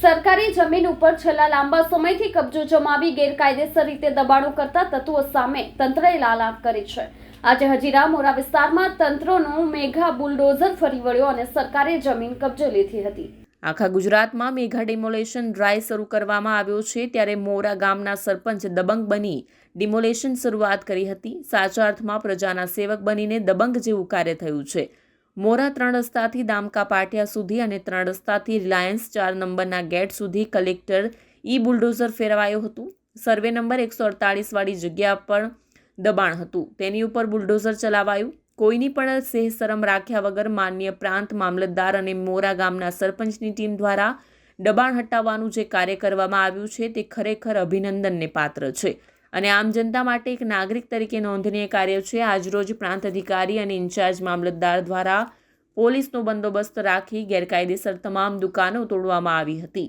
સરકારી જમીન ઉપર છેલ્લા લાંબા સમયથી કબજો જમાવી ગેરકાયદેસર રીતે દબાણો કરતા તત્વો સામે તંત્રએ લાલાપ કરી છે। આજે હજીરા મોરા વિસ્તારમાં તંત્રનો મેગા બુલડોઝર ફરી વળ્યો અને સરકારે જમીન કબજે લીધી હતી। આખા ગુજરાતમાં મેગા ડિમોલેશન ડ્રાઈવ શરૂ કરવામાં આવ્યો છે, ત્યારે મોરા ગામના સરપંચ દબંગ બની ડિમોલેશન શરૂઆત કરી હતી। સાચા અર્થમાં પ્રજાના સેવક બનીને દબંગ જેવું કાર્ય થયું છે। મોરા 3 રસ્તાથી દામકા પાટિયા સુધી અને 3 રસ્તાથી રિલાયન્સ 4 નંબરના ગેટ સુધી કલેક્ટર બુલડોઝર ફેરવાયું હતું। સર્વે નંબર 148 વાળી જગ્યા પર દબાણ હતું, તેની ઉપર બુલડોઝર ચલાવાયું। કોઈની પણ સેહ શરમ રાખ્યા વગર માન્ય પ્રાંત મામલતદાર અને મોરા ગામના સરપંચની ટીમ દ્વારા દબાણ હટાવવાનું જે કાર્ય કરવામાં આવ્યું છે તે ખરેખર અભિનંદનને પાત્ર છે અને આમ જનતા માટે એક નાગરિક તરીકે નોંધનીય કાર્ય છે। આજરોજ પ્રાંત અધિકારી અને ઇન્ચાર્જ મામલતદાર દ્વારા પોલીસનો બંદોબસ્ત રાખી ગેરકાયદેસર તમામ દુકાનો તોડવામાં આવી હતી।